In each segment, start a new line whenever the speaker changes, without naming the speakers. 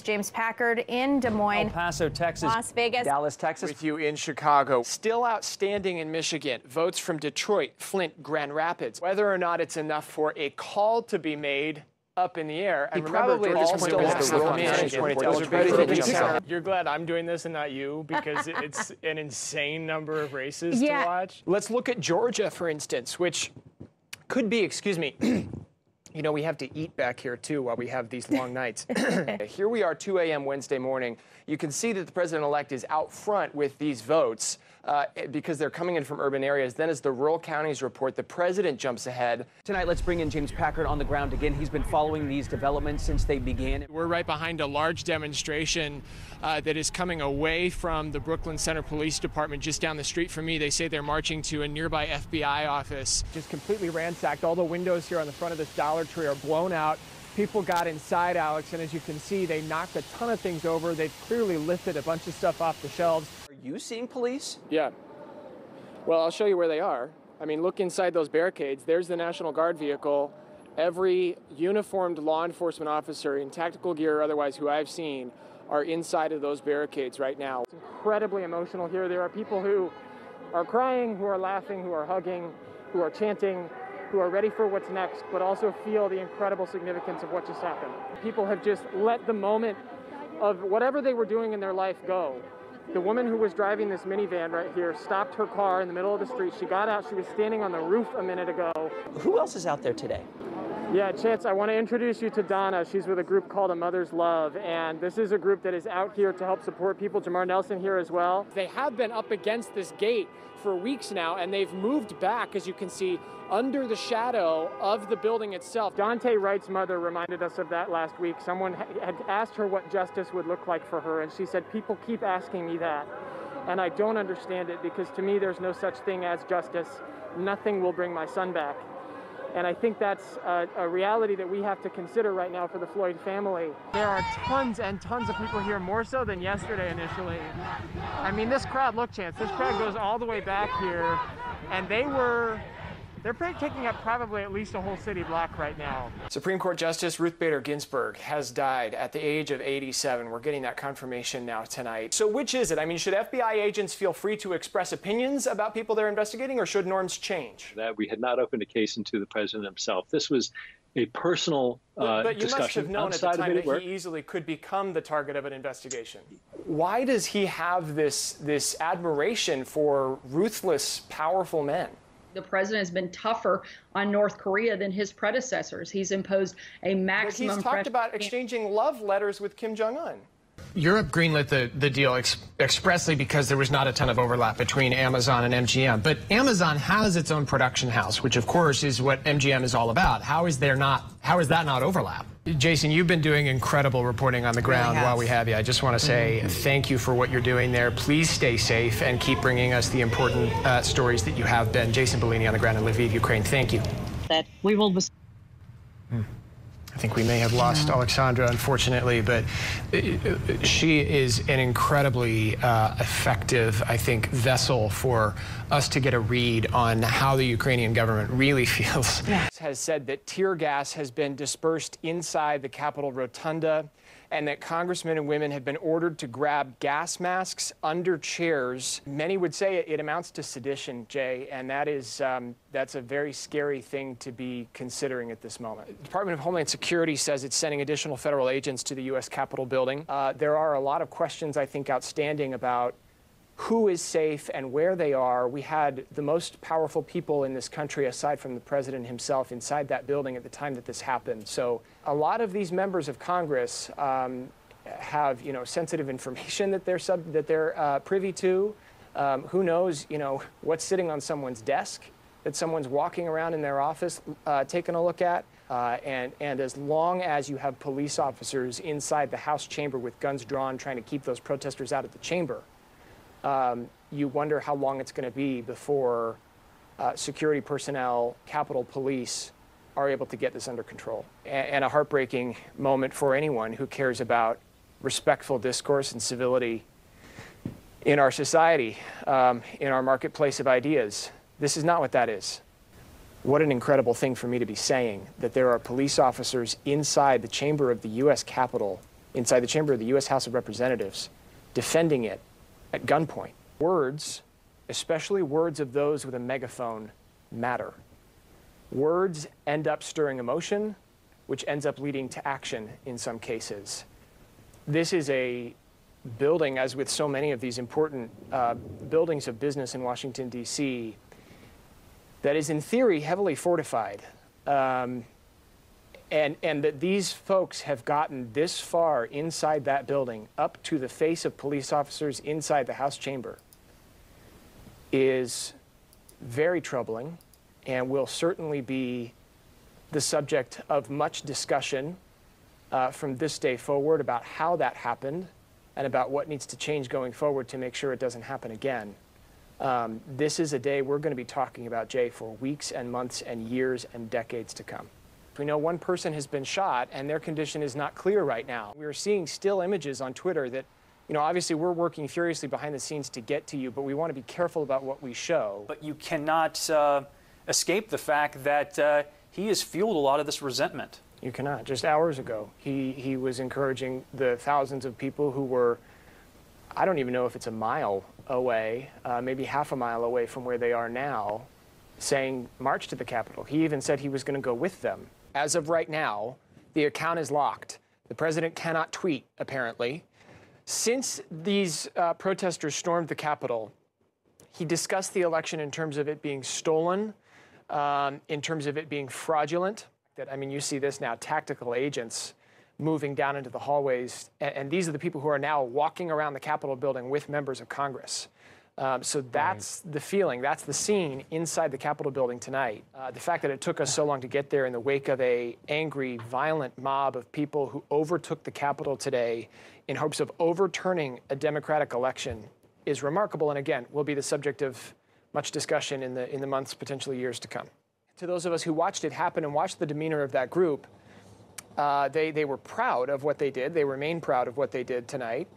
James Packard in Des Moines,
El Paso, Texas,
Las Vegas,
Dallas, Texas.
With you in Chicago. Still outstanding in Michigan. Votes from Detroit, Flint, Grand Rapids. Whether or not it's enough for a call to be made up in the air. And
probably
Georgia's
still
point
has
was
the
the
Michigan.
You're glad I'm doing this and not you, because it's an insane number of races to watch.
Let's look at Georgia, for instance, which could be, excuse me, you know, we have to eat back here, too, while we have these long nights. Here we are, 2 a.m. Wednesday morning. You can see that the president-elect is out front with these votes because they're coming in from urban areas. Then as the rural counties report, the president jumps ahead.
Tonight, let's bring in James Packard on the ground again. He's been following these developments since they began.
We're right behind a large demonstration that is coming away from the Brooklyn Center Police Department just down the street from me. They say they're marching to a nearby FBI office. Just completely ransacked. All the windows here on the front of this Dollar Tree are blown out. People got inside, Alex, and as you can see, they knocked a ton of things over. They've clearly lifted a bunch of stuff off the shelves.
Are you seeing police?
Yeah. Well, I'll show you where they are. I mean, look inside those barricades. There's the National Guard vehicle. Every uniformed law enforcement officer in tactical gear or otherwise who I've seen are inside of those barricades right now. It's incredibly emotional here. There are people who are crying, who are laughing, who are hugging, who are chanting, who are ready for what's next, but also feel the incredible significance of what just happened. People have just let the moment of whatever they were doing in their life go. The woman who was driving this minivan right here stopped her car in the middle of the street. She got out, she was standing on the roof a minute ago.
Who else is out there today?
Yeah, Chance, I want to introduce you to Donna. She's with a group called A Mother's Love, and this is a group that is out here to help support people. Jamar Nelson here as well. They have been up against this gate for weeks now, and they've moved back, as you can see, under the shadow of the building itself. Dante Wright's mother reminded us of that last week. Someone had asked her what justice would look like for her, and she said, people keep asking me that, and I don't understand it, because to me there's no such thing as justice. Nothing will bring my son back. And I think that's a reality that we have to consider right now for the Floyd family. There are tons and tons of people here, more so than yesterday initially. I mean, this crowd, look, Chance, this crowd goes all the way back here, and they're taking up probably at least a whole city block right now. Supreme Court Justice Ruth Bader Ginsburg has died at the age of 87. We're getting that confirmation now tonight. So which is it? I mean, should FBI agents feel free to express opinions about people they're investigating, or should norms change?
That we had not opened a case into the president himself. This was a personal discussion.
But you must have known at the time that he easily could become the target of an investigation. Why does he have this admiration for ruthless, powerful men?
The president has been tougher on North Korea than his predecessors. He's imposed a maximum pressure.
But he's talked about exchanging love letters with Kim Jong-un.
Europe greenlit the deal expressly because there was not a ton of overlap between Amazon and MGM. But Amazon has its own production house, which of course is what MGM is all about. How is that not overlap? Jason, you've been doing incredible reporting on the ground while we have you. I just want to say thank you for what you're doing there. Please stay safe and keep bringing us the important stories that you have been. Jason Bellini on the ground in Lviv, Ukraine. Thank you.
That we will.
I think we may have lost Alexandra, unfortunately, but she is an incredibly effective, I think, vessel for us to get a read on how the Ukrainian government really feels.
Has said that tear gas has been dispersed inside the Capitol Rotunda, and that congressmen and women have been ordered to grab gas masks under chairs. Many would say it amounts to sedition, Jay, and that's a very scary thing to be considering at this moment. The Department of Homeland Security says it's sending additional federal agents to the U.S. Capitol building. There are a lot of questions, I think, outstanding about who is safe and where they are. We had the most powerful people in this country, aside from the president himself, inside that building at the time that this happened. So a lot of these members of Congress have, sensitive information that they're privy to. Who knows, what's sitting on someone's desk that someone's walking around in their office taking a look at. And as long as you have police officers inside the House chamber with guns drawn trying to keep those protesters out of the chamber, you wonder how long it's going to be before security personnel, Capitol Police, are able to get this under control. And a heartbreaking moment for anyone who cares about respectful discourse and civility in our society, in our marketplace of ideas. This is not what that is. What an incredible thing for me to be saying, that there are police officers inside the chamber of the U.S. Capitol inside the chamber of the U.S. House of Representatives, defending it at gunpoint. Words, especially words of those with a megaphone, matter. Words end up stirring emotion, which ends up leading to action in some cases. This is a building, as with so many of these important buildings of business in Washington, D.C., that is in theory heavily fortified. And that these folks have gotten this far inside that building, up to the face of police officers inside the House chamber, is very troubling and will certainly be the subject of much discussion from this day forward about how that happened and about what needs to change going forward to make sure it doesn't happen again. This is a day we're going to be talking about, Jay, for weeks and months and years and decades to come. We know one person has been shot and their condition is not clear right now. We're seeing still images on Twitter that, you know, obviously we're working furiously behind the scenes to get to you, but we want to be careful about what we show.
But you cannot escape the fact that he has fueled a lot of this resentment.
You cannot. Just hours ago, he was encouraging the thousands of people who were, I don't even know if it's a mile away, maybe half a mile away from where they are now, saying march to the Capitol. He even said he was going to go with them. As of right now, the account is locked. The president cannot tweet, apparently. Since these protesters stormed the Capitol, he discussed the election in terms of it being stolen, in terms of it being fraudulent. I mean, you see this now, tactical agents moving down into the hallways, and these are the people who are now walking around the Capitol building with members of Congress. So that's the feeling, that's the scene inside the Capitol building tonight. The fact that it took us so long to get there in the wake of an angry, violent mob of people who overtook the Capitol today in hopes of overturning a democratic election is remarkable, and again, will be the subject of much discussion in the months, potentially years to come. To those of us who watched it happen and watched the demeanor of that group, they were proud of what they did. They remain proud of what they did tonight.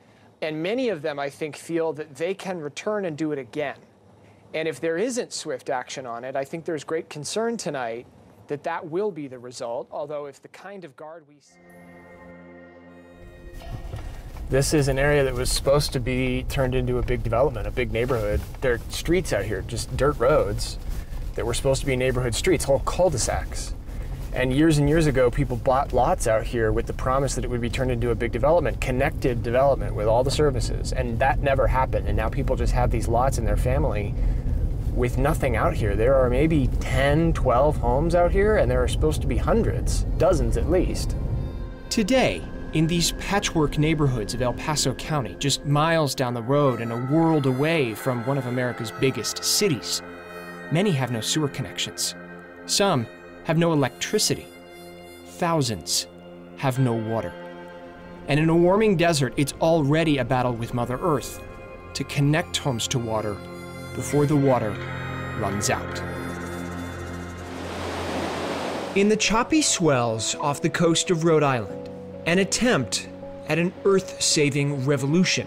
And many of them, I think, feel that they can return and do it again. And if there isn't swift action on it, I think there's great concern tonight that that will be the result, although if the kind of guard we see... This is an area that was supposed to be turned into a big development, a big neighborhood. There are streets out here, just dirt roads, that were supposed to be neighborhood streets, whole cul-de-sacs. And years ago, people bought lots out here with the promise that it would be turned into a big development, connected development with all the services. And that never happened. And now people just have these lots in their family with nothing out here. There are maybe 10, 12 homes out here, and there are supposed to be hundreds, dozens at least.
Today, in these patchwork neighborhoods of El Paso County, just miles down the road and a world away from one of America's biggest cities, many have no sewer connections. Some have no electricity. Thousands have no water. And in a warming desert, it's already a battle with Mother Earth to connect homes to water before the water runs out. In the choppy swells off the coast of Rhode Island, an attempt at an earth-saving revolution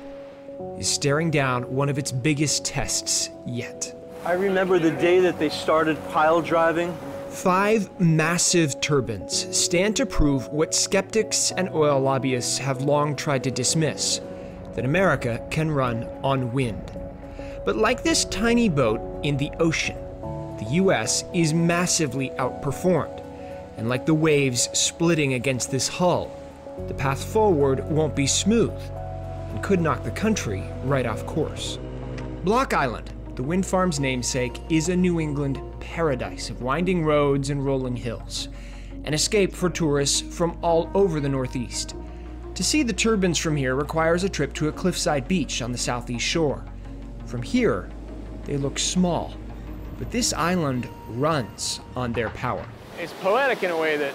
is staring down one of its biggest tests yet.
I remember the day that they started pile driving.
5 massive turbines stand to prove what skeptics and oil lobbyists have long tried to dismiss, that America can run on wind. But like this tiny boat in the ocean, the US is massively outperformed. And like the waves splitting against this hull, the path forward won't be smooth and could knock the country right off course. Block Island, the wind farm's namesake, is a New England paradise of winding roads and rolling hills, an escape for tourists from all over the Northeast. To see the turbines from here requires a trip to a cliffside beach on the southeast shore. From here, they look small, but this island runs on their power.
It's poetic in a way that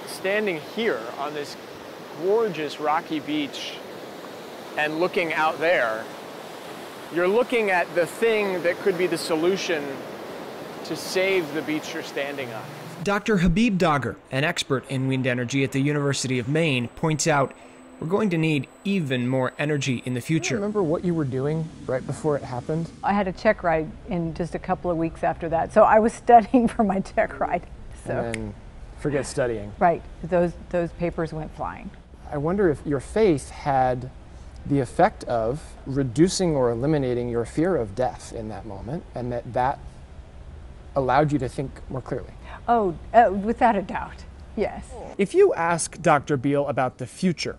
standing here on this gorgeous rocky beach and looking out there, you're looking at the thing that could be the solution to save the beach you're standing on.
Dr. Habib Dagher, an expert in wind energy at the University of Maine, points out we're going to need even more energy in the future.
Remember what you were doing right before it happened?
I had a check ride in just a couple of weeks after that, so I was studying for my check ride. So.
And then forget studying.
Right, those papers went flying.
I wonder if your faith had the effect of reducing or eliminating your fear of death in that moment, and that allowed you to think more clearly.
Oh, without a doubt, yes.
If you ask Dr. Beal about the future,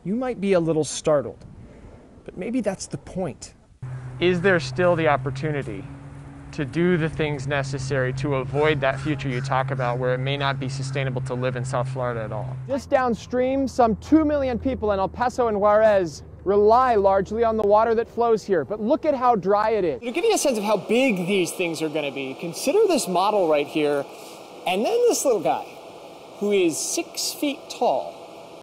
you might be a little startled, but maybe that's the point.
Is there still the opportunity to do the things necessary to avoid that future you talk about, where it may not be sustainable to live in South Florida at all? Just downstream, some 2 million people in El Paso and Juarez rely largely on the water that flows here, but look at how dry it is. To give you a sense of how big these things are going to be, consider this model right here, and then this little guy, who is 6 feet tall.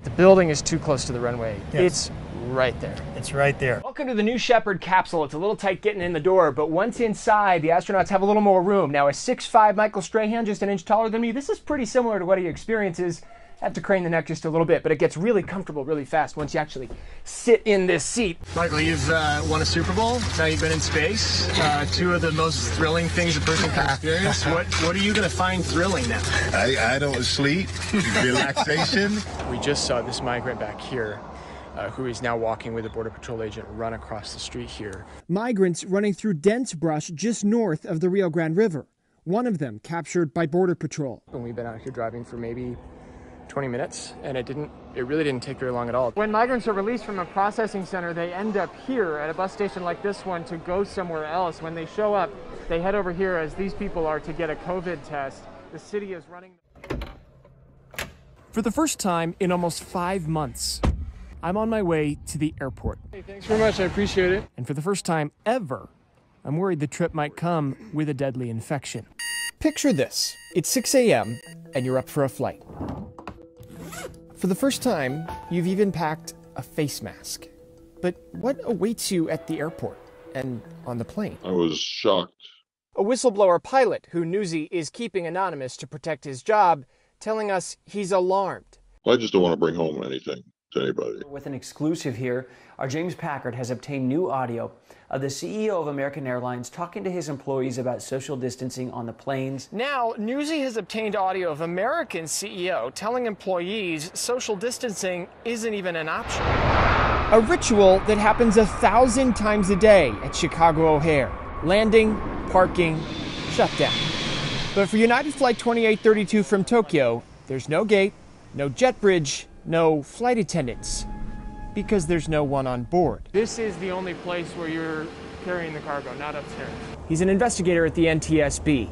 The building is too close to the runway. Yes. It's right there.
It's right there.
Welcome to the New Shepard capsule. It's a little tight getting in the door, but once inside, the astronauts have a little more room. Now, a 6'5" Michael Strahan, just an inch taller than me, this is pretty similar to what he experiences. Have to crane the neck just a little bit, but it gets really comfortable really fast once you actually sit in this seat.
Michael, you've won a Super Bowl. Now you've been in space. Two of the most thrilling things a person can experience. What are you going to find thrilling now?
I don't sleep, relaxation.
We just saw this migrant back here, who is now walking with a Border Patrol agent, run across the street here.
Migrants running through dense brush just north of the Rio Grande River. One of them captured by Border Patrol.
And we've been out here driving for maybe 20 minutes, and it really didn't take very long at all. When migrants are released from a processing center, they end up here at a bus station like this one to go somewhere else. When they show up, they head over here, as these people are, to get a COVID test. The city is running.
For the first time in almost 5 months, I'm on my way to the airport.
Hey, thanks very much, I appreciate it.
And for the first time ever, I'm worried the trip might come with a deadly infection. Picture this. It's 6 a.m. and you're up for a flight. For the first time, you've even packed a face mask. But what awaits you at the airport and on the plane?
I was shocked.
A whistleblower pilot who Newsy is keeping anonymous to protect his job, telling us he's alarmed.
I just don't want to bring home anything to anybody.
With an exclusive here, our James Packard has obtained new audio of the CEO of American Airlines talking to his employees about social distancing on the planes.
Now, Newsy has obtained audio of American CEO telling employees social distancing isn't even an option.
A ritual that happens 1,000 times a day at Chicago O'Hare. Landing, parking, shutdown. But for United Flight 2832 from Tokyo, there's no gate, no jet bridge, no flight attendants, because there's no one on board.
This is the only place where you're carrying the cargo, not upstairs.
He's an investigator at the NTSB.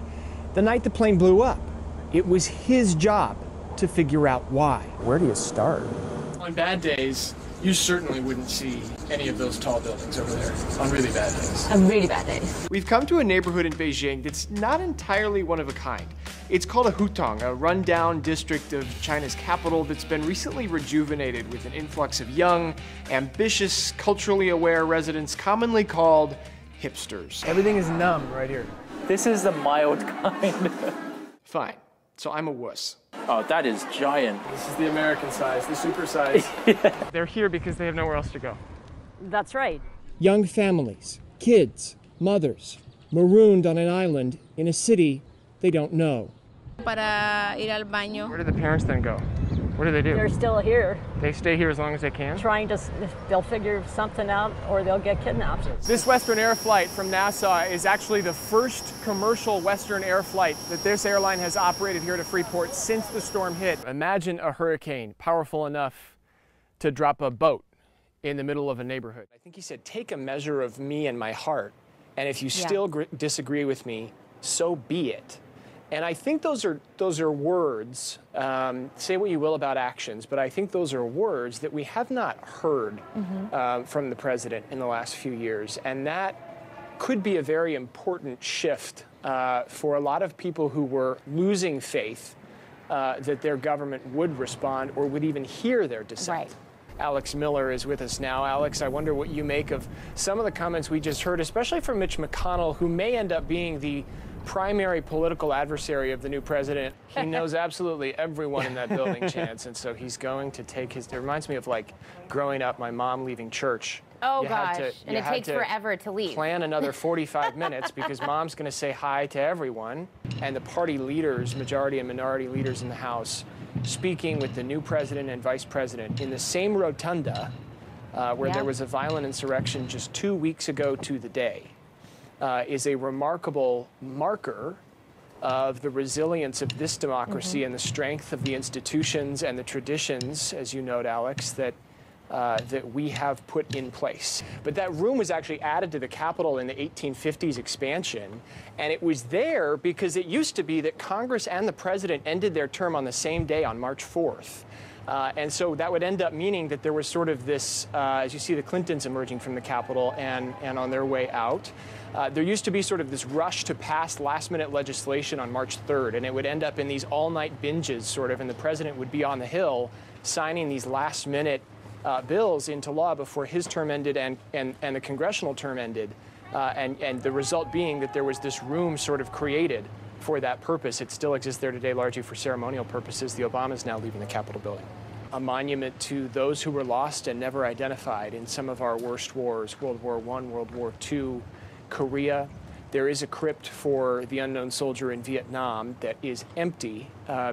The night the plane blew up, it was his job to figure out why. Where do you start?
On bad days, you certainly wouldn't see any of those tall buildings over there on really bad days.
On really bad days.
We've come to a neighborhood in Beijing that's not entirely one of a kind. It's called a hutong, a rundown district of China's capital that's been recently rejuvenated with an influx of young, ambitious, culturally aware residents commonly called hipsters.
Everything is numb right here.
This is the mild kind.
Fine. So I'm a wuss.
Oh, that is giant.
This is the American size, the super size. Yeah. They're here because they have nowhere else to go.
That's right.
Young families, kids, mothers, marooned on an island in a city they don't know.
Para ir al baño.
Where do the parents then go? What do they do?
They're still here.
They stay here as long as they can?
They'll figure something out or they'll get kidnapped.
This Western Air flight from Nassau is actually the first commercial Western Air flight that this airline has operated here to Freeport since the storm hit. Imagine a hurricane powerful enough to drop a boat in the middle of a neighborhood. I think he said, take a measure of me and my heart, and if you still disagree with me, so be it. And I think those are words, say what you will about actions, but I think those are words that we have not heard from the president in the last few years. And that could be a very important shift for a lot of people who were losing faith that their government would respond or would even hear their dissent.
Right.
Alex Miller is with us now. Alex, I wonder what you make of some of the comments we just heard, especially from Mitch McConnell, who may end up being the primary political adversary of the new president. He knows absolutely everyone in that building, Chance, and so he's going to take his... It reminds me of, like, growing up, my mom leaving church.
Oh, gosh, and it takes forever to leave.
Plan another 45 minutes because mom's going to say hi to everyone, and the party leaders, majority and minority leaders in the House, speaking with the new president and vice president in the same rotunda where there was a violent insurrection just 2 weeks ago to the day is a remarkable marker of the resilience of this democracy and the strength of the institutions and the traditions, as you note, Alex, that we have put in place. But that room was actually added to the Capitol in the 1850s expansion, and it was there because it used to be that Congress and the president ended their term on the same day on March 4th. And so that would end up meaning that there was sort of this, as you see the Clintons emerging from the Capitol and on their way out, there used to be sort of this rush to pass last-minute legislation on March 3rd, and it would end up in these all-night binges, sort of, and the president would be on the Hill signing these last-minute bills into law before his term ended and the congressional term ended, and the result being that there was this room sort of created for that purpose. It still exists there today, largely for ceremonial purposes. The Obamas now leaving the Capitol building. A monument to those who were lost and never identified in some of our worst wars, World War I, World War II, Korea. There is a crypt for the unknown soldier in Vietnam that is empty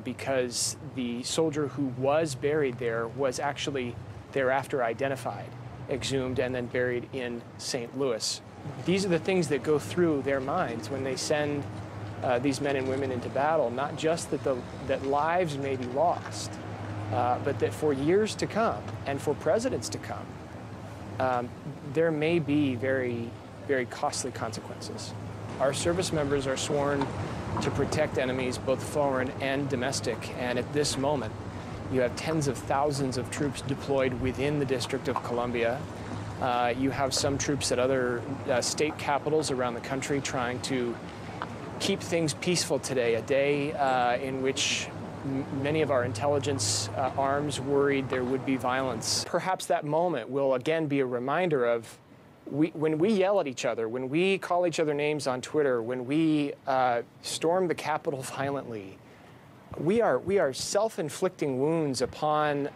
because the soldier who was buried there was actually thereafter identified, exhumed, and then buried in St. Louis. These are the things that go through their minds when they send these men and women into battle, not just that lives may be lost, but that for years to come and for presidents to come, there may be very, very costly consequences. Our service members are sworn to protect enemies, both foreign and domestic, and at this moment, you have tens of thousands of troops deployed within the District of Columbia. You have some troops at other state capitals around the country trying to keep things peaceful today, a day in which many of our intelligence arms worried there would be violence. Perhaps that moment will again be a reminder of when we yell at each other, when we call each other names on Twitter, when we storm the Capitol violently, we are self-inflicting wounds upon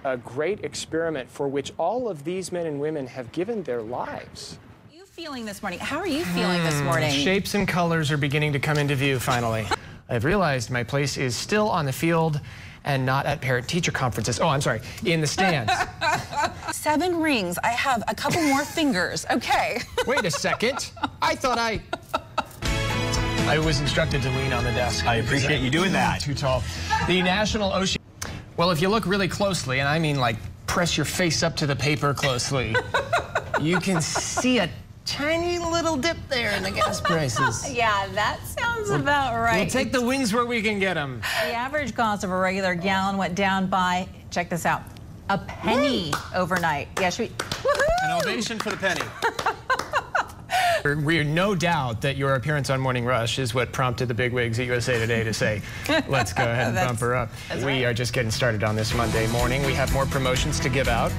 a great experiment for which all of these men and women have given their lives.
How are you feeling this morning? How are you feeling this morning?
Shapes and colors are beginning to come into view, finally. I've realized my place is still on the field and not at parent-teacher conferences. Oh, I'm sorry, in the stands.
7 rings. I have a couple more fingers. Okay.
Wait a second. I thought I was instructed to lean on the desk.
I appreciate you doing that.
Too tall. The National Ocean... Well, if you look really closely, and I mean like press your face up to the paper closely, you can see a tiny little dip there in the gas prices.
Yeah, that sounds about right.
We'll take the wins where we can get them.
The average cost of a regular gallon went down by, check this out, a penny overnight. Yeah, should we?
An ovation for the penny. We're no doubt that your appearance on Morning Rush is what prompted the bigwigs at USA Today to say, let's go ahead and bump her up. We are just getting started on this Monday morning. We have more promotions to give out.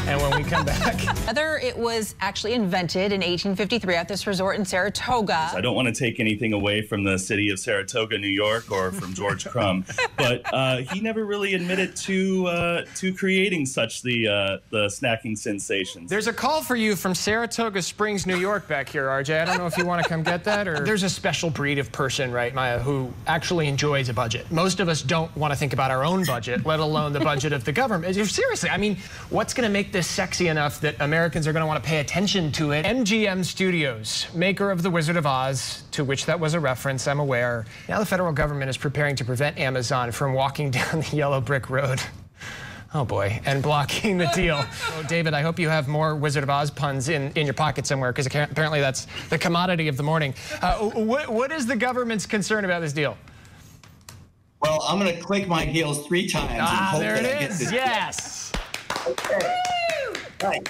And when we come back...
Whether it was actually invented in 1853 at this resort in Saratoga.
I don't want to take anything away from the city of Saratoga, New York, or from George Crumb, but he never really admitted to creating such the snacking sensations.
There's a call for you from Saratoga Springs, New York back here, RJ. I don't know if you want to come get that, or... There's a special breed of person, right, Maya, who actually enjoys a budget. Most of us don't want to think about our own budget, let alone the budget of the government. Seriously, I mean, what's going to make this sexy enough that Americans are going to want to pay attention to it? MGM Studios, maker of The Wizard of Oz, to which that was a reference, I'm aware. Now the federal government is preparing to prevent Amazon from walking down the yellow brick road. Oh boy, and blocking the deal. Oh, David, I hope you have more Wizard of Oz puns in your pocket somewhere, because apparently that's the commodity of the morning. What is the government's concern about this deal?
Well, I'm going to click my heels 3 times. And hope
there
that
it
I get
is.
this
Yes.
Okay. Right.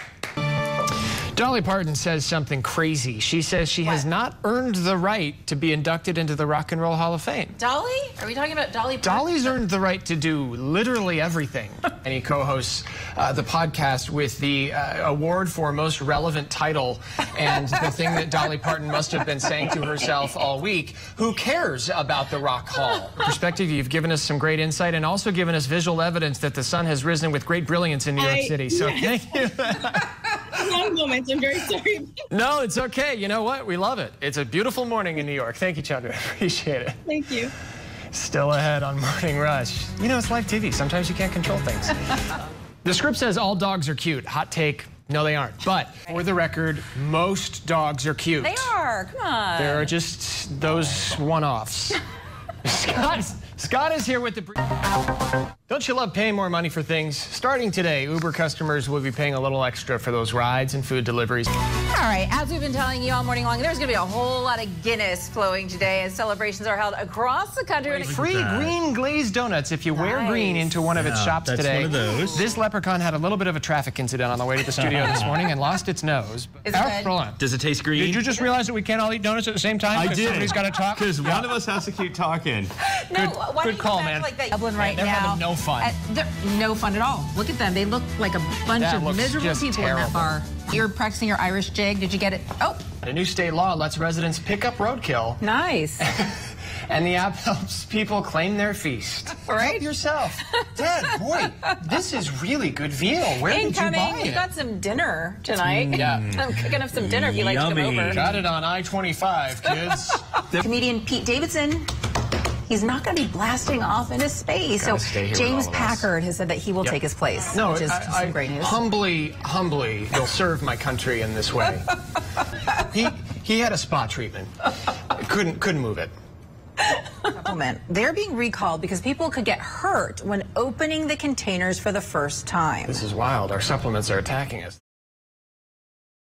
Dolly Parton says something crazy. She says she has not earned the right to be inducted into the Rock and Roll Hall of Fame.
Dolly? Are we talking about Dolly Parton?
Dolly's earned the right to do literally everything. And he co-hosts the podcast with the award for most relevant title, and the thing that Dolly Parton must have been saying to herself all week: who cares about the Rock Hall? Perspective, you've given us some great insight and also given us visual evidence that the sun has risen with great brilliance in New York City. So thank you.
Long moments. I'm very sorry.
No, it's okay. You know what? We love it. It's a beautiful morning in New York. Thank you, Chandra. I appreciate it.
Thank you.
Still ahead on Morning Rush. You know, it's live TV. Sometimes you can't control things. The script says all dogs are cute. Hot take, no they aren't. But for the record, most dogs are cute.
They are, come on.
There are just those one-offs. Scott is here with the... Don't you love paying more money for things? Starting today, Uber customers will be paying a little extra for those rides and food deliveries.
All right, as we've been telling you all morning long, there's going to be a whole lot of Guinness flowing today as celebrations are held across the country.
Free green glazed donuts if you wear green into one of its shops today.
One of those.
This leprechaun had a little bit of a traffic incident on the way to the studio this morning and lost its nose.
Excellent.
Does it taste green?
Did you just realize that we can't all eat donuts at the same time?
I did.
Somebody's got to talk.
Because one of us has to keep talking.
Good call, man.
Like that Dublin right
they're
now.
having no fun.
They're no fun at all. Look at them. They look like a bunch of miserable people in that bar. You're practicing your Irish jig. Did you get it? Oh.
A new state law lets residents pick up roadkill.
Nice.
And the app helps people claim their feast.
Right?
Help yourself. Dad, boy, this is really good veal. Where did you buy it?
We've got some dinner tonight.
Yeah.
I'm cooking up some dinner if you'd like to come over.
Got it on I-25, kids.
Comedian Pete Davidson. He's not going to be blasting off into space. So James Packard has said that he will take his place, which is some great news.
Humbly will serve my country in this way. He had a spa treatment. Couldn't move it.
Supplement. They're being recalled because people could get hurt when opening the containers for the first time.
This is wild. Our supplements are attacking us.